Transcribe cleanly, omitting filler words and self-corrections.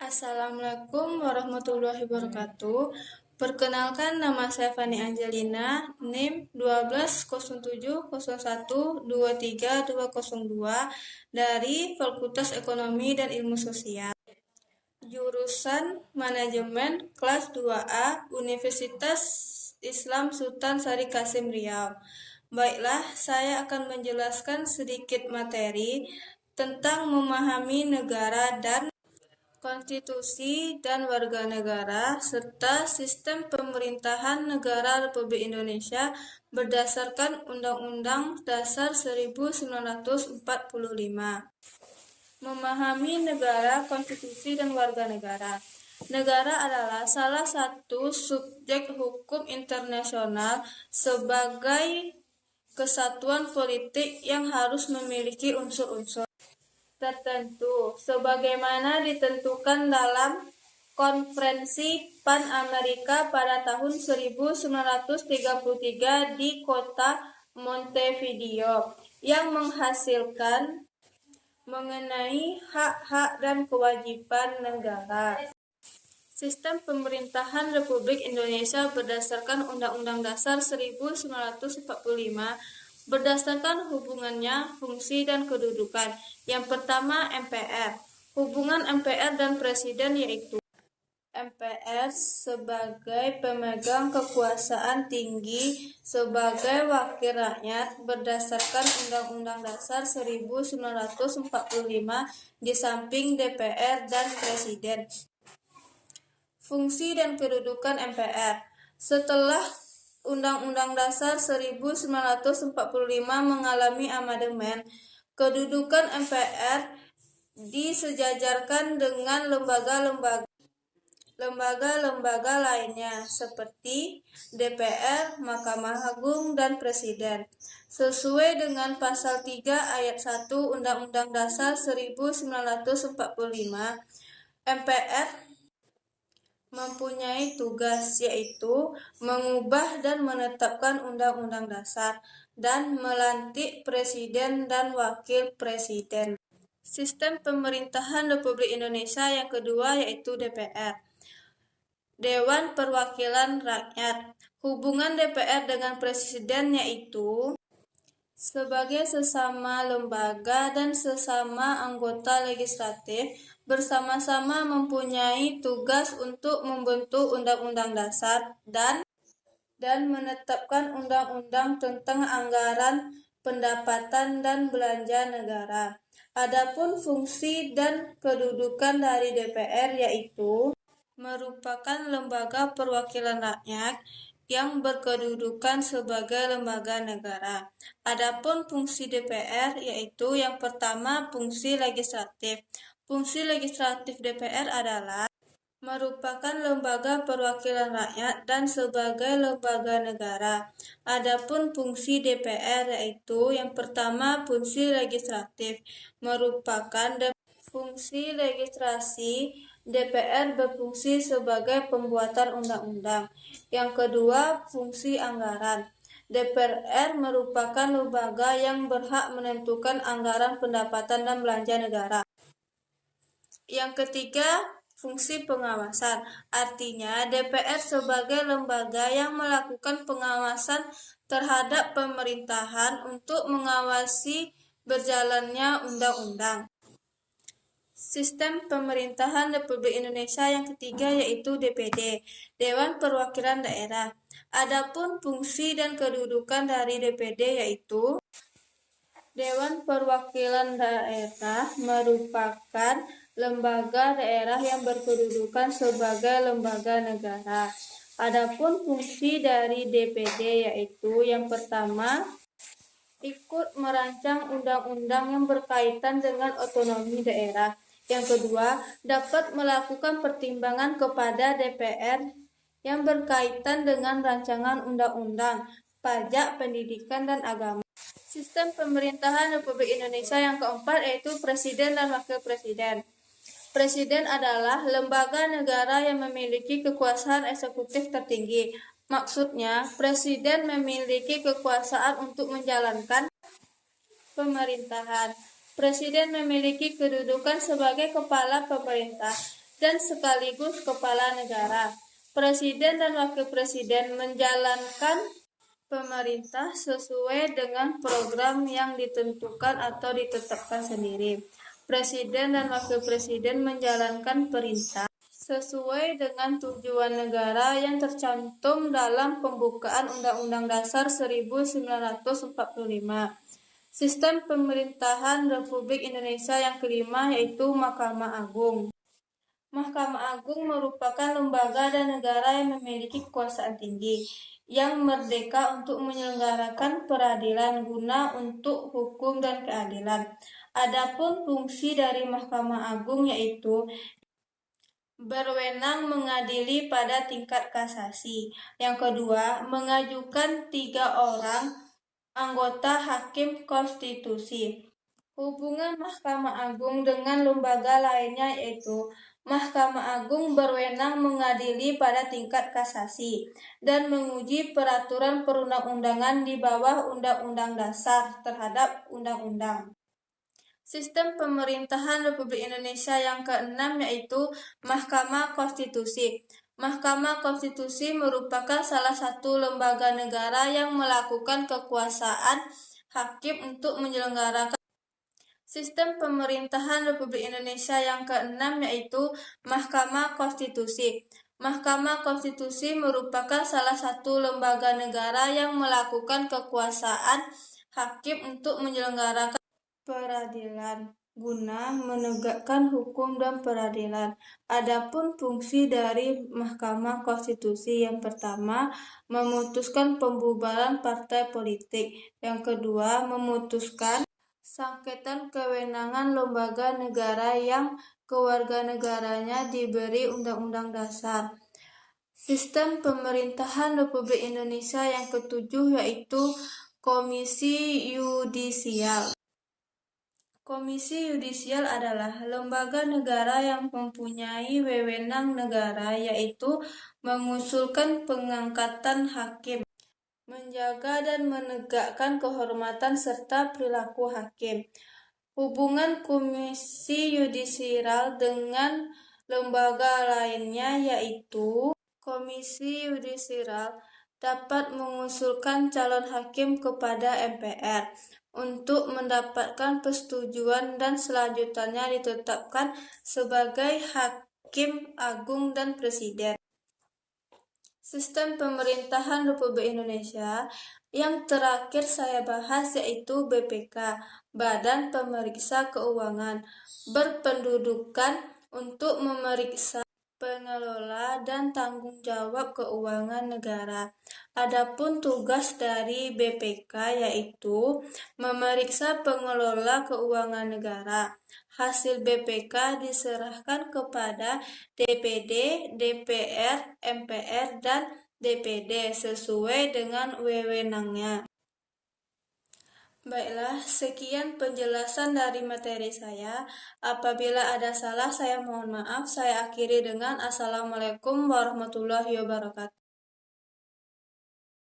Assalamualaikum warahmatullahi wabarakatuh. Perkenalkan, nama saya Fani Angelina, NIM 1207012302 dari Fakultas Ekonomi dan Ilmu Sosial. Jurusan Manajemen kelas 2A Universitas Islam Sultan Syarif Kasim Riau. Baiklah, saya akan menjelaskan sedikit materi tentang memahami negara dan konstitusi dan warga negara, serta sistem pemerintahan negara Republik Indonesia berdasarkan Undang-Undang Dasar 1945. Memahami negara, konstitusi, dan warga negara. Negara adalah salah satu subjek hukum internasional sebagai kesatuan politik yang harus memiliki unsur-unsur tertentu sebagaimana ditentukan dalam Konferensi Pan-Amerika pada tahun 1933 di kota Montevideo yang menghasilkan mengenai hak-hak dan kewajiban negara. Sistem pemerintahan Republik Indonesia berdasarkan Undang-Undang Dasar 1945 berdasarkan hubungannya, fungsi, dan kedudukan. Yang pertama, MPR. Hubungan MPR dan Presiden yaitu MPR sebagai pemegang kekuasaan tinggi sebagai wakil rakyat berdasarkan Undang-Undang Dasar 1945 di samping DPR dan Presiden. Fungsi dan kedudukan MPR. Setelah Undang-Undang Dasar 1945 mengalami amandemen, kedudukan MPR disejajarkan dengan lembaga-lembaga lainnya seperti DPR, Mahkamah Agung, dan Presiden. Sesuai dengan Pasal 3 Ayat 1 Undang-Undang Dasar 1945, MPR mempunyai tugas yaitu mengubah dan menetapkan undang-undang dasar dan melantik presiden dan wakil presiden. Sistem pemerintahan Republik Indonesia yang kedua yaitu DPR. Dewan Perwakilan Rakyat. Hubungan DPR dengan presiden yaitu sebagai sesama lembaga dan sesama anggota legislatif bersama-sama mempunyai tugas untuk membentuk undang-undang dasar dan menetapkan undang-undang tentang anggaran, pendapatan, dan belanja negara. Adapun fungsi dan kedudukan dari DPR yaitu merupakan lembaga perwakilan rakyat yang berkedudukan sebagai lembaga negara. Adapun fungsi DPR yaitu yang pertama fungsi legislatif. Fungsi legislatif DPR adalah merupakan lembaga perwakilan rakyat dan sebagai lembaga negara. Adapun fungsi DPR yaitu yang pertama fungsi legislatif merupakan fungsi legislasi. DPR berfungsi sebagai pembuatan undang-undang. Yang kedua, fungsi anggaran. DPR merupakan lembaga yang berhak menentukan anggaran pendapatan dan belanja negara. Yang ketiga, fungsi pengawasan. Artinya, DPR sebagai lembaga yang melakukan pengawasan terhadap pemerintahan untuk mengawasi berjalannya undang-undang. Sistem pemerintahan Republik Indonesia yang ketiga yaitu DPD, Dewan Perwakilan Daerah. Adapun fungsi dan kedudukan dari DPD yaitu Dewan Perwakilan Daerah merupakan lembaga daerah yang berkedudukan sebagai lembaga negara. Adapun fungsi dari DPD yaitu yang pertama ikut merancang undang-undang yang berkaitan dengan otonomi daerah. Yang kedua, dapat melakukan pertimbangan kepada DPR yang berkaitan dengan rancangan undang-undang, pajak, pendidikan, dan agama. Sistem pemerintahan Republik Indonesia yang keempat yaitu Presiden dan Wakil Presiden. Presiden adalah lembaga negara yang memiliki kekuasaan eksekutif tertinggi. Maksudnya, Presiden memiliki kekuasaan untuk menjalankan pemerintahan. Presiden memiliki kedudukan sebagai kepala pemerintah. dan sekaligus kepala negara. Presiden dan wakil presiden menjalankan pemerintah sesuai dengan program yang ditentukan atau ditetapkan sendiri. Presiden dan wakil presiden menjalankan perintah sesuai dengan tujuan negara yang tercantum dalam pembukaan Undang-Undang Dasar 1945. Sistem pemerintahan Republik Indonesia yang kelima yaitu Mahkamah Agung. Mahkamah Agung merupakan lembaga dan negara yang memiliki kekuasaan tinggi, yang merdeka untuk menyelenggarakan peradilan guna untuk hukum dan keadilan. Adapun fungsi dari Mahkamah Agung yaitu berwenang mengadili pada tingkat kasasi. Yang kedua, mengajukan 3 orang anggota hakim konstitusi. Hubungan Mahkamah Agung dengan lembaga lainnya yaitu Mahkamah Agung berwenang mengadili pada tingkat kasasi dan menguji peraturan perundang-undangan di bawah Undang-Undang Dasar terhadap undang-undang. Sistem pemerintahan Republik Indonesia yang keenam yaitu Mahkamah Konstitusi. Mahkamah Konstitusi merupakan salah satu lembaga negara yang melakukan kekuasaan hakim untuk menyelenggarakan sistem pemerintahan Republik Indonesia yang keenam yaitu Mahkamah Konstitusi. Mahkamah Konstitusi merupakan salah satu lembaga negara yang melakukan kekuasaan hakim untuk menyelenggarakan peradilan guna menegakkan hukum dan peradilan. Adapun fungsi dari Mahkamah Konstitusi yang pertama, memutuskan pembubaran partai politik. Yang kedua, memutuskan sengketa kewenangan lembaga negara yang kewarganegaranya diberi Undang-Undang Dasar. Sistem pemerintahan Republik Indonesia yang ketujuh yaitu Komisi Yudisial. Komisi Yudisial adalah lembaga negara yang mempunyai wewenang negara yaitu mengusulkan pengangkatan hakim, menjaga dan menegakkan kehormatan serta perilaku hakim. Hubungan Komisi Yudisial dengan lembaga lainnya yaitu Komisi Yudisial dapat mengusulkan calon hakim kepada MPR untuk mendapatkan persetujuan dan selanjutnya ditetapkan sebagai hakim agung dan presiden. Sistem pemerintahan Republik Indonesia yang terakhir saya bahas yaitu BPK, Badan Pemeriksa Keuangan, berpendudukan untuk memeriksa pengelola dan tanggung jawab keuangan negara. Adapun tugas dari BPK yaitu memeriksa pengelola keuangan negara. Hasil BPK diserahkan kepada DPD, DPR, MPR, dan DPD sesuai dengan wewenangnya. Baiklah, sekian penjelasan dari materi saya. Apabila ada salah, saya mohon maaf. Saya akhiri dengan Assalamualaikum warahmatullahi wabarakatuh.